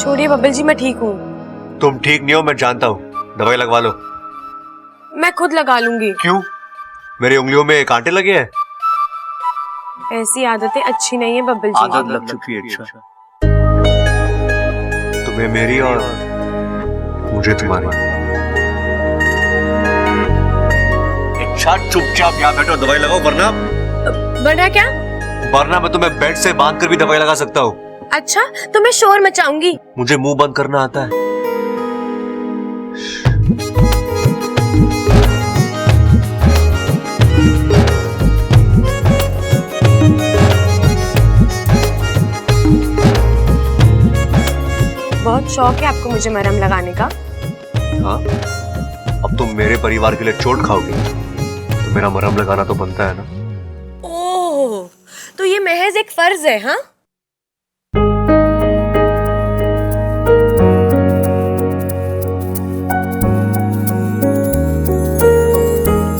छोड़िए बब्बल जी, मैं ठीक हूँ। तुम ठीक नहीं हो मैं जानता हूँ, दवाई लगवा लो। मैं खुद लगा लूंगी। क्यों? मेरी उंगलियों में कांटे लगे हैं? ऐसी आदतें अच्छी नहीं है बब्बल जी। आदत लग चुकी है। अच्छा, तुम्हें मेरी और मुझे तुम्हारी। अच्छा चुपचाप यहाँ बैठो, दवाई लगाओ, वरना क्या? वरना मैं तुम्हें बेड से बांध कर भी दवाई लगा सकता हूँ। अच्छा तो मैं शोर मचाऊंगी। मुझे मुंह बंद करना आता है। बहुत शौक है आपको मुझे मरहम लगाने का। हाँ, अब तुम मेरे परिवार के लिए चोट खाओगी तो मेरा मरहम लगाना तो बनता है ना। ओह, तो ये महज एक फर्ज है? हाँ,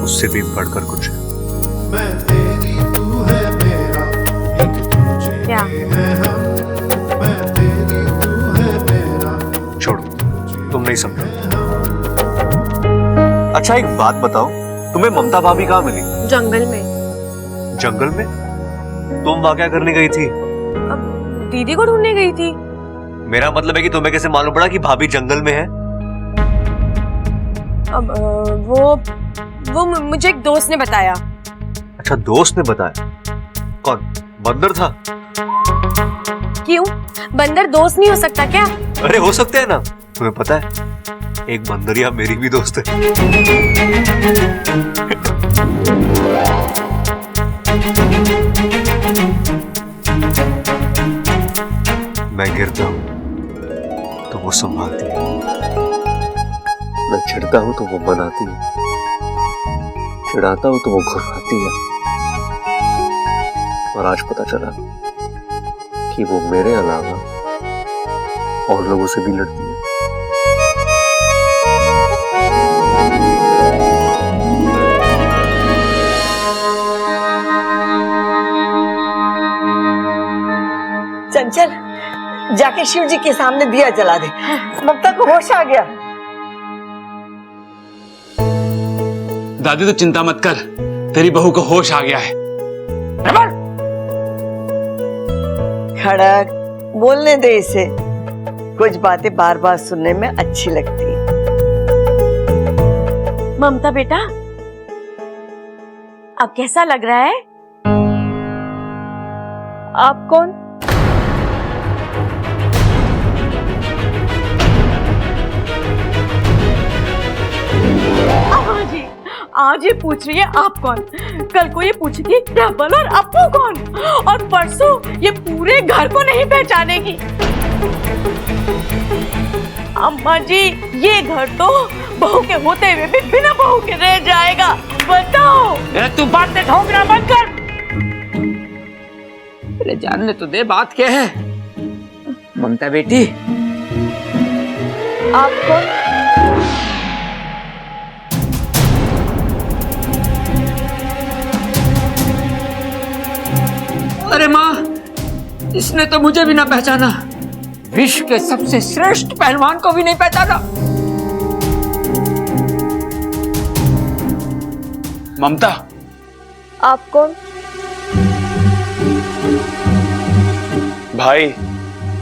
उससे भी बढ़कर कुछ है। मैं तेरी तू है मेरा, एक दूजे क्या? के हैं हम। मैं तेरी तू है मेरा। छोड़ो, तुम नहीं समझो। अच्छा एक बात बताओ, तुम्हें ममता भाभी कहाँ मिली? जंगल में। जंगल में? तुम वहां क्या करने गई थी? अब दीदी को ढूंढने गई थी। मेरा मतलब है कि तुम्हें कैसे मालूम पड़ा कि भाभी जंगल में है? अब वो मुझे एक दोस्त ने बताया। अच्छा, दोस्त ने बताया? कौन? बंदर था? क्यों, बंदर दोस्त नहीं हो सकता क्या? अरे हो सकते हैं ना, तुम्हें पता है एक बंदरिया मेरी भी दोस्त है। मैं गिरता हूं तो वो संभालती है, मैं चिढ़ता हूं तो वो मनाती है, चिढ़ाता हूं तो वो घुराती है। और आज पता चला कि वो मेरे अलावा और लोगों से भी लड़ती है। चंचल, जाके शिव जी के सामने दिया जला दे। ममता को होश आ गया। दादी तो चिंता मत कर, तेरी बहू को होश आ गया है। खड़क, बोलने दे इसे। कुछ बातें बार बार सुनने में अच्छी लगती है। ममता बेटा, अब कैसा लग रहा है? आप कौन? आज ये पूछ रही है आप कौन, कल को ये पूछेगी प्रबल और अपू कौन, और परसों ये पूरे घर को नहीं पहचानेगी। अम्मा जी, ये घर तो बहू के होते हुए भी बिना बहू के रह जाएगा। बताओ। तू बात से ठोकना बंद कर। पहले जानने तो दे बात क्या है। ममता बेटी, आप कौन? अरे माँ, इसने तो मुझे भी ना पहचाना, विश्व के सबसे श्रेष्ठ पहलवान को भी नहीं पहचाना। ममता, आप कौन? भाई,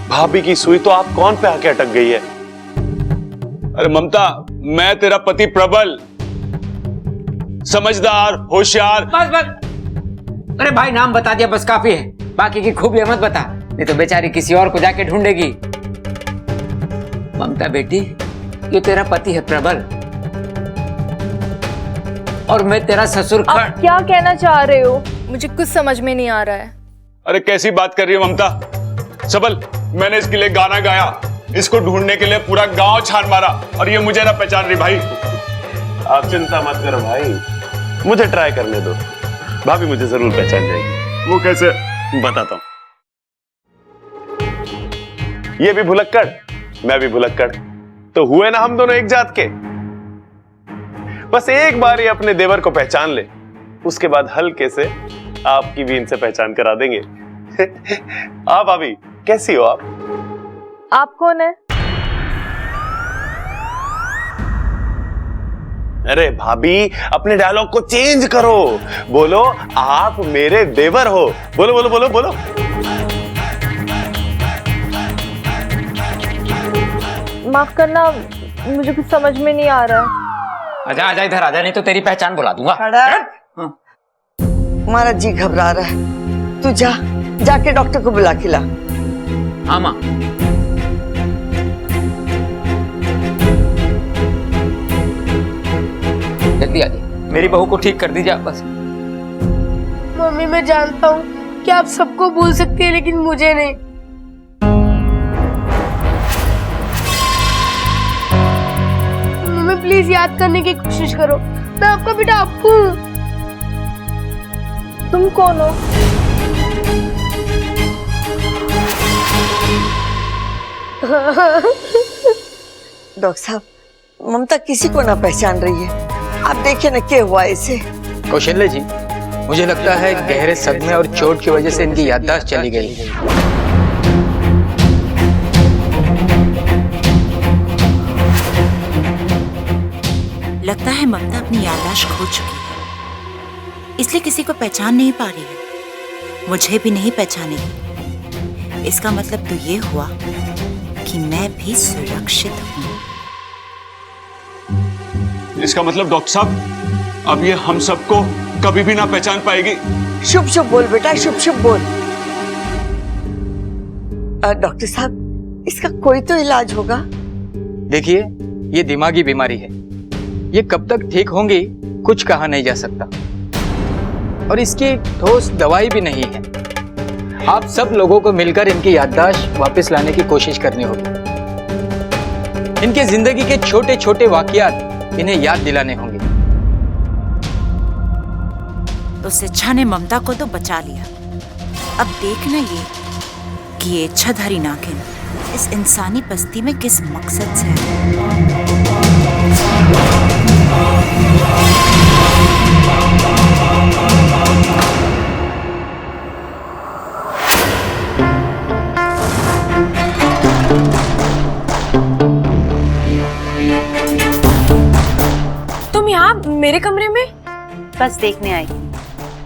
भाभी की सुई तो आप कौन पे आके अटक गई है। अरे ममता, मैं तेरा पति प्रबल, समझदार, होशियार। बस बस, अरे भाई नाम बता दिया बस काफी है, बाकी की खूबियां मत बता, नहीं तो बेचारी किसी और को जाके ढूंढेगी। ममता बेटी, ये तेरा पति है प्रबल, और मैं तेरा ससुर। आप क्या कहना चाह रहे हो? मुझे कुछ समझ में नहीं आ रहा है। अरे कैसी बात कर रही है ममता। सबल, मैंने इसके लिए गाना गाया, इसको ढूंढने के लिए पूरा गांव छान मारा, और ये मुझे ना पहचान रही। भाई आप चिंता मत करो भाई, मुझे ट्राई करने दो, भाभी मुझे जरूर पहचान जाएगी। वो कैसे, बताता हूं। ये भी भुलक्कड़, मैं भी भुलक्कड़, तो हुए ना हम दोनों एक जात के। बस एक बार ये अपने देवर को पहचान ले, उसके बाद हल्के से आपकी भी इनसे पहचान करा देंगे। आप भाभी कैसी हो आप? आप कौन है? अरे भाभी, अपने डायलॉग को चेंज करो। बोलो आप मेरे देवर हो। बोलो बोलो बोलो बोलो। माफ करना, मुझे कुछ समझ में नहीं आ रहा है। आजा आजा इधर आजा, नहीं तो तेरी पहचान बुला दूंगा। खड़ा। हमारा जी घबरा रहा है, तू जाके डॉक्टर को बुला के ला। हाँ माँ। जल्दी आइए, मेरी बहू को ठीक कर दीजिए आप बस। मम्मी, मैं जानता हूँ कि आप सबको भूल सकती है, लेकिन मुझे नहीं। मम्मी प्लीज याद करने की कोशिश करो, मैं आपका बेटा अप्पू हूँ। तुम कौन हो? डॉक्टर साहब, ममता किसी को ना पहचान रही है। आप देखिए ना क्या हुआ इसे। कौशल्य जी, मुझे लगता है गहरे सदमे और चोट की वजह से इनकी याददाश्त चली गई। लगता है ममता अपनी याददाश्त खो चुकी है, इसलिए किसी को पहचान नहीं पा रही है। मुझे भी नहीं पहचानेगी। इसका मतलब तो ये हुआ कि मैं भी सुरक्षित हूँ। इसका मतलब डॉक्टर साहब, अब ये हम सबको कभी भी ना पहचान पाएगी। शुभ शुभ बोल बेटा, शुभ शुभ बोल। डॉक्टर साहब, इसका कोई तो इलाज होगा। देखिए, ये दिमागी बीमारी है। ये कब तक ठीक होंगी कुछ कहा नहीं जा सकता, और इसकी ठोस दवाई भी नहीं है। आप सब लोगों को मिलकर इनकी याददाश्त वापस लाने की कोशिश करनी होगी। इनके जिंदगी के छोटे छोटे वाकयात इन्हें याद दिलाने होंगे। तो शिक्षा ने ममता को तो बचा लिया। अब देखना ये कि ये इच्छाधारी नागिन इस इंसानी बस्ती में किस मकसद से है। तुम यहाँ मेरे कमरे में? बस देखने आई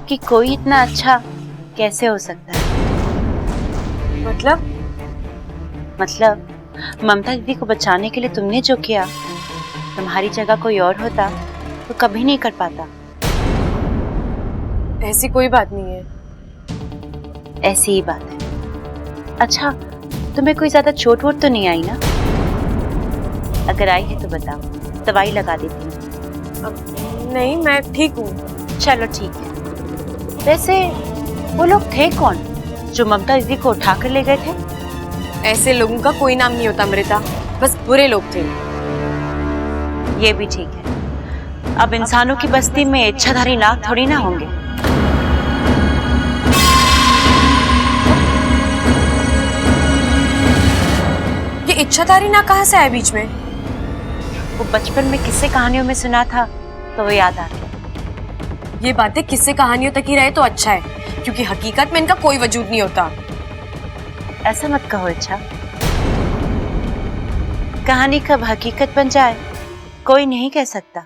कि कोई इतना अच्छा कैसे हो सकता है। मतलब ममता दीदी को बचाने के लिए तुमने जो किया, तुम्हारी जगह कोई और होता तो कभी नहीं कर पाता। ऐसी कोई बात नहीं है। ऐसी ही बात है। अच्छा, तुम्हें कोई ज्यादा चोट वोट तो नहीं आई ना? अगर आई है तो बताओ, दवाई लगा देती हूँ। नहीं, मैं ठीक हूँ। चलो ठीक है। वैसे वो लोग थे कौन जो ममता दीदी को उठा कर ले गए थे? ऐसे लोगों का कोई नाम नहीं होता अमृता, बस बुरे लोग थे। ये भी ठीक है। अब इंसानों की बस्ती में इच्छाधारी नाग थोड़ी ना होंगे। ये इच्छाधारी नाग कहाँ से आया बीच में? वो बचपन में किस्से कहानियों में सुना था तो वो याद आ गया। ये बातें किस्से कहानियों तक ही रहे तो अच्छा है, क्योंकि हकीकत में इनका कोई वजूद नहीं होता। ऐसा मत कहो इच्छा। कहानी कब हकीकत बन जाए कोई नहीं कह सकता।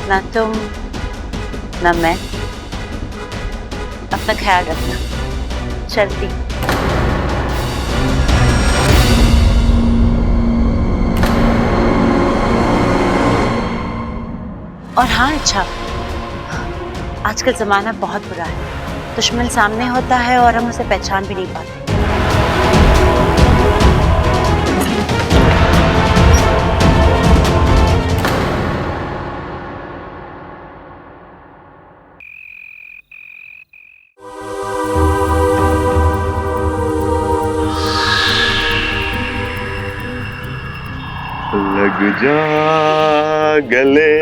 ना तुम ना मैं। अपना ख्याल रखना। चलती। और हाँ अच्छा, आजकल जमाना बहुत बुरा है। दुश्मन सामने होता है और हम उसे पहचान भी नहीं पाते। लग जा गले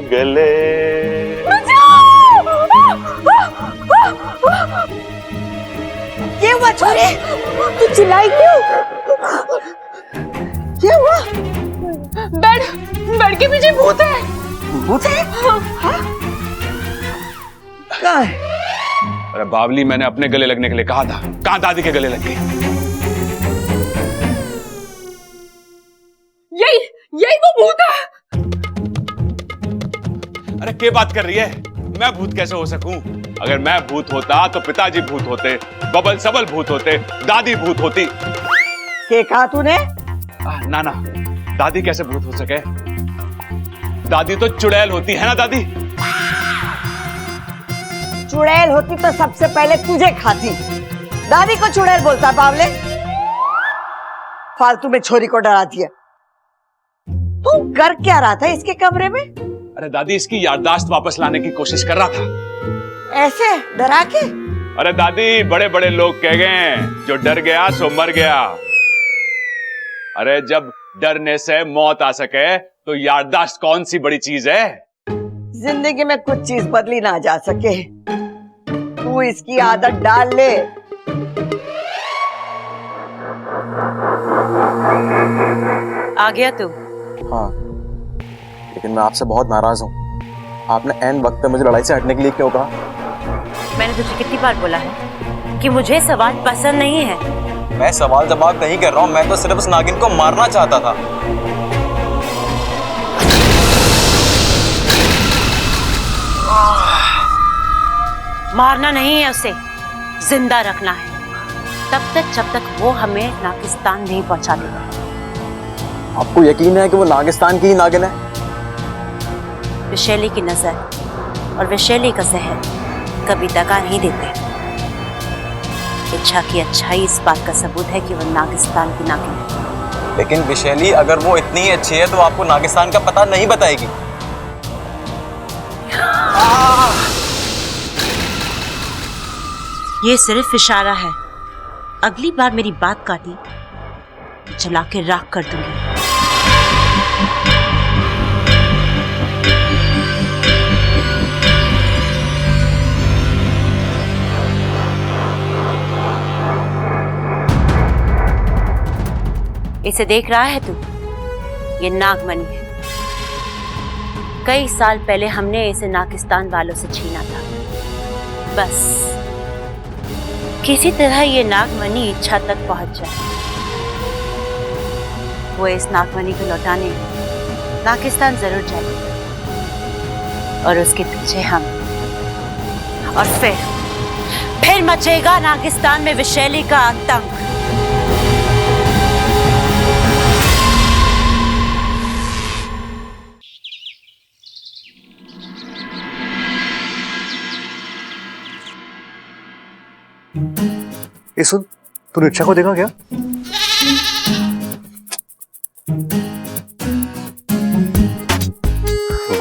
गले। ये हुआ छोरे, तू चिल्लाई क्यों? क्या हुआ? बेड के पीछे भूत है। भूत है? हाँ? कहाँ है? अरे बावली, मैंने अपने गले लगने के लिए कहा था, कहाँ दादी के गले लग गई? क्या बात कर रही है? मैं भूत कैसे हो सकूं? अगर मैं भूत होता तो पिताजी भूत होते, बबल सबल भूत होते, दादी भूत होती। क्या कहा तूने? ना ना, दादी कैसे भूत हो सके? दादी तो चुड़ैल होती है ना दादी? चुड़ैल होती तो सबसे पहले तुझे खाती। दादी को चुड़ैल बोलता बावले? फालतू में छोरी को डरा दिया। तू कर क्या रहा था इसके कमरे में? अरे दादी, इसकी याददाश्त वापस लाने की कोशिश कर रहा था। ऐसे डरा के? अरे दादी, बड़े बड़े लोग कह गए जो डर गया सो मर गया। अरे जब डरने से मौत आ सके तो याददाश्त कौन सी बड़ी चीज है? जिंदगी में कुछ चीज बदली ना जा सके। तू इसकी आदत डाल ले। आ गया तू? हाँ, लेकिन मैं आपसे बहुत नाराज हूँ। आपने ऐन वक्त पे मुझे लड़ाई से हटने के लिए क्यों कहा? मैंने तुझे कितनी बार बोला है कि मुझे सवाल पसंद नहीं है। मैं सवाल जवाब नहीं कर रहा हूँ, मैं तो सिर्फ उस नागिन को मारना चाहता था। मारना नहीं है, उसे जिंदा रखना है, तब तक जब तक वो हमें नागिस्तान नहीं पहुंचा देगा। आपको यकीन है कि वो नागिस्तान की ही नागिन है? विशैली की नजर और विशैली का जहर कभी दगा नहीं देते। इच्छा की अच्छाई इस बात का सबूत है कि वो नागिस्तान की नागिन है। लेकिन विशैली अगर वो इतनी ही अच्छी है तो आपको नागिस्तान का पता नहीं बताएगी। ये सिर्फ इशारा है। अगली बार मेरी बात काटी जला के राख कर दूंगी। इसे देख रहा है तू? ये नागमणि है। कई साल पहले हमने इसे नागिस्तान वालों से छीना था। बस किसी तरह ये नागमणि इच्छा तक पहुंच जाए। वो इस नागमणि को लौटाने नागिस्तान जरूर जाएगी और उसके पीछे हम। और फिर मचेगा नागिस्तान में विशैली का आतंक। ये सुन, तूने इच्छा को देखा क्या?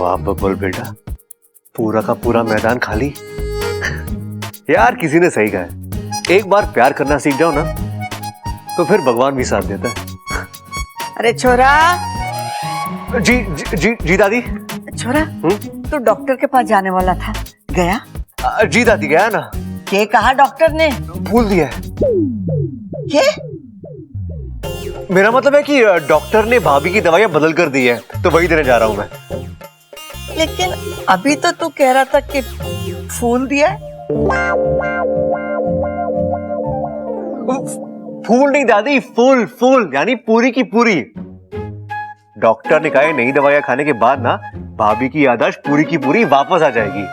वाह बब्बल बेटा, पूरा का पूरा मैदान खाली। यार किसी ने सही कहा है, एक बार प्यार करना सीख जाओ ना तो फिर भगवान भी साथ देता है। अरे छोरा। जी जी जी, जी दादी। छोरा, तू डॉक्टर के पास जाने वाला था, गया? जी दादी गया ना। क्या कहा डॉक्टर ने? भूल दिया है। क्या? मेरा मतलब है कि डॉक्टर ने भाभी की दवाइयां बदल कर दी है, तो वही देने जा रहा हूं मैं। लेकिन अभी तो तू कह रहा था कि फूल दिया है। फूल नहीं दादी, फूल फूल यानी पूरी की पूरी। डॉक्टर ने कहा नई दवाइयां खाने के बाद ना भाभी की याददाश्त पूरी की पूरी वापस आ जाएगी।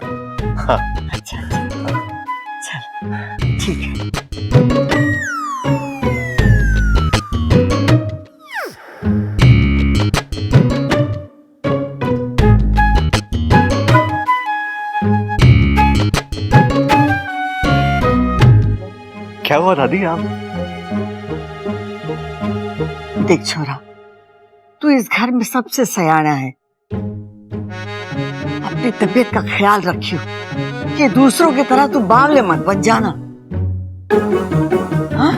हाँ। अच्छा, चल ठीक है। क्या हुआ दादी? आप देख छोरा, तू इस घर में सबसे सयाना है। अपनी तबीयत का ख्याल रखियो कि दूसरों की तरह तू बावले मत बन जाना। हाँ?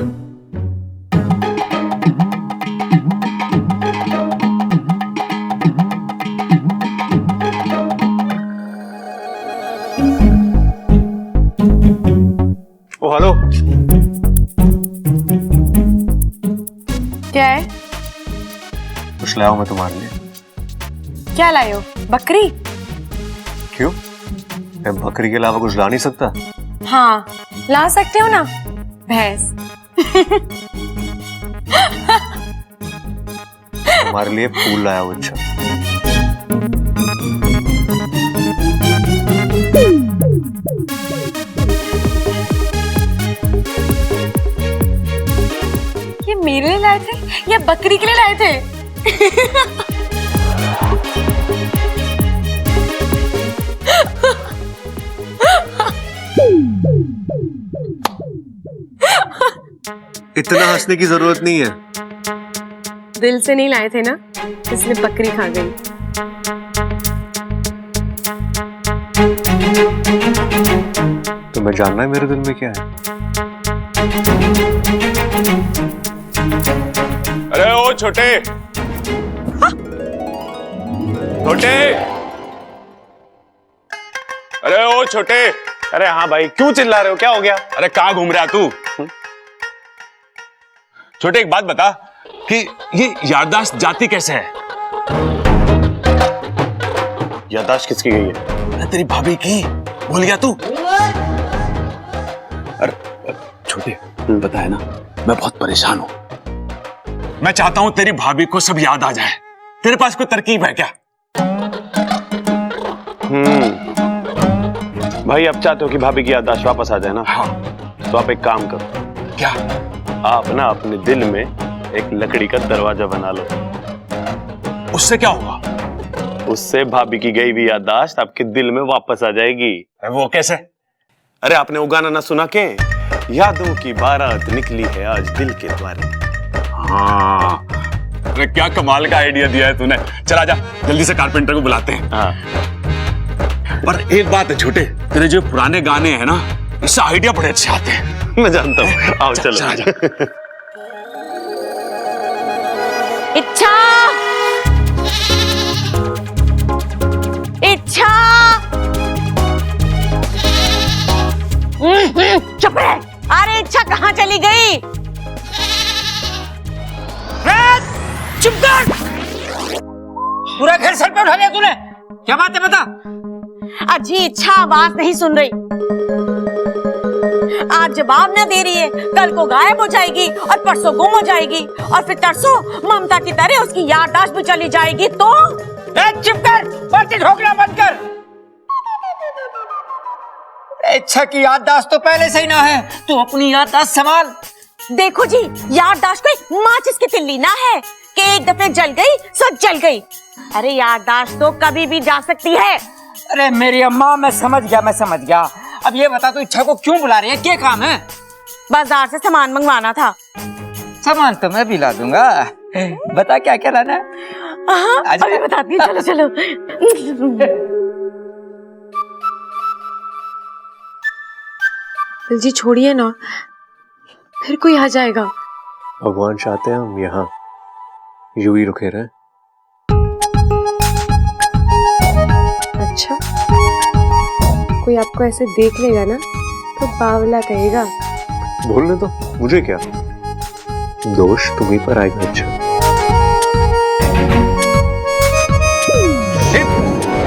ओ हेलो। क्या है? कुछ लाया हूं मैं तुम्हारे लिए। क्या लाए हो? बकरी? क्यों? मैं बकरी के अलावा कुछ ला नहीं सकता? हाँ, ला सकते हो ना, भैंस। तुम्हारे लिए फूल लाया हूं। अच्छा मेरे लिए लाए थे या बकरी के लिए लाए थे? इतना हंसने की जरूरत नहीं है। दिल से नहीं लाए थे ना, इसलिए बकरी खा गई। तुम्हें जानना है मेरे दिल में क्या है? अरे ओ छोटे, छोटे, अरे ओ छोटे। अरे हाँ भाई, क्यों चिल्ला रहे हो, क्या हो गया? अरे कहाँ घूम रहा तू? छोटे एक बात बता कि ये याददाश्त जाती कैसे है? याददाश्त किसकी गई है? अरे तेरी भाभी की, भूल गया तू? अरे छोटे, पता है ना, मैं बहुत परेशान हूं। मैं चाहता हूं तेरी भाभी को सब याद आ जाए। तेरे पास कोई तरकीब है क्या? भाई अब चाहते हो कि भाभी की याददाश्त वापस आ जाए ना? हाँ। तो आप एक काम करो। क्या? आप ना अपने दिल में एक लकड़ी का दरवाजा बना लो। उससे क्या होगा? उससे भाभी की गई हुई याददाश्त आपके दिल में वापस आ जाएगी। वो कैसे? अरे आपने वो गाना ना सुना के, यादों की बारात निकली है आज दिल के द्वारे। हाँ, अरे क्या कमाल का आइडिया दिया है तूने। चल आजा, जल्दी से कारपेंटर को बुलाते हैं। हाँ। पर एक बात है छोटे, तेरे जो पुराने गाने हैं ना, इससे आइडिया बड़े अच्छे आते हैं। मैं जानता हूँ। आओ चलो। चल आजा। इच्छा, इच्छा, चुप रह। अरे इच्छा कहाँ चली गई? चुप कर! पूरा घर सर पे उठा लिया तूने। क्या बात है बता? अजी इच्छा आवाज नहीं सुन रही, आज जवाब न दे रही है, कल को गायब हो जाएगी और परसों गुम हो जाएगी और फिर तरसों ममता की तरह उसकी याददाश्त भी चली जाएगी। तो चुप कर, बातें ठोकना बंद कर। इच्छा की याददाश्त तो पहले से ही ना है, तू अपनी याददाश्त संभाल। देखो जी, याददाश्त कोई माचिस की तिल्ली ना है कि एक दफे जल गई सो जल गई। अरे याददाश्त तो कभी भी जा सकती है। अरे मेरी अम्मा, मैं समझ गया। अब ये बता, तू इच्छा को क्यों बुला रही है? क्या काम है? बाजार से सामान मंगवाना था। सामान तो मैं भी ला दूंगा, बता क्या क्या लाना है? अभी बताती हूँ, चलो चलो। जी छोड़िए ना, फिर कोई आ जाएगा। भगवान चाहते हैं हम यहाँ यूं ही रुके रहे। अच्छा, कोई आपको ऐसे देख लेगा ना तो बावला कहेगा। बोलने दो, मुझे क्या दोष तुम्हीं पर आएगा। अच्छा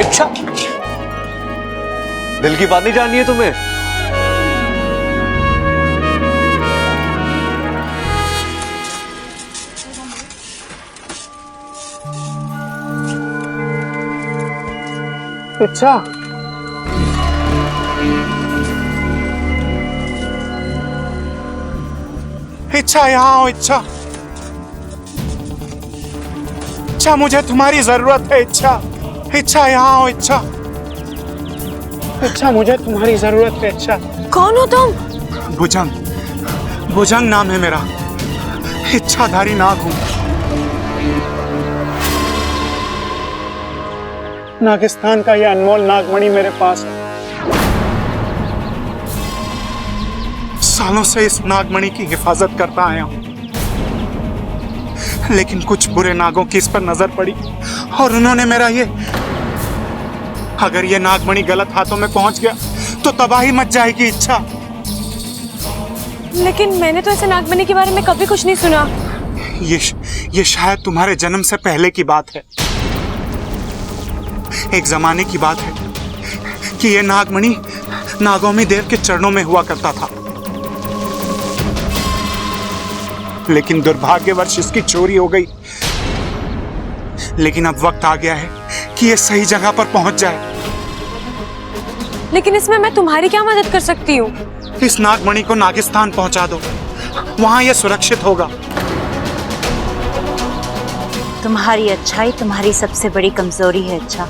इच्छा, दिल की बात नहीं जाननी है तुम्हें? इच्छा, इच्छा यहाँ आओ। इच्छा, इच्छा मुझे तुम्हारी जरूरत है। इच्छा, इच्छा यहाँ आओ। इच्छा, इच्छा मुझे तुम्हारी जरूरत है। इच्छा। कौन हो तुम? भुजंग, भुजंग नाम है मेरा। इच्छाधारी नाग हूं। नागिस्तान का यह अनमोल नागमणि मेरे पास है। सालों से इस नागमणि की हिफाजत करता आया हूं, लेकिन कुछ बुरे नागों की इस पर नजर पड़ी और उन्होंने मेरा ये, अगर ये नागमणि गलत हाथों में पहुंच गया तो तबाही मच जाएगी। इच्छा, लेकिन मैंने तो ऐसे नागमणि के बारे में कभी कुछ नहीं सुना। ये शायद तुम्हारे जन्म से पहले की बात है। एक जमाने की बात है कि यह नागमणि नागोमी देव के चरणों में हुआ करता था, लेकिन दुर्भाग्यवश इसकी चोरी हो गई। लेकिन अब वक्त आ गया है कि यह सही जगह पर पहुंच जाए। लेकिन इसमें मैं तुम्हारी क्या मदद कर सकती हूँ? इस नागमणि को नागिस्तान पहुंचा दो, वहां यह सुरक्षित होगा। तुम्हारी अच्छाई तुम्हारी सबसे बड़ी कमजोरी है। अच्छा,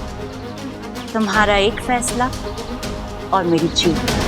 तुम्हारा एक फैसला और मेरी जीत।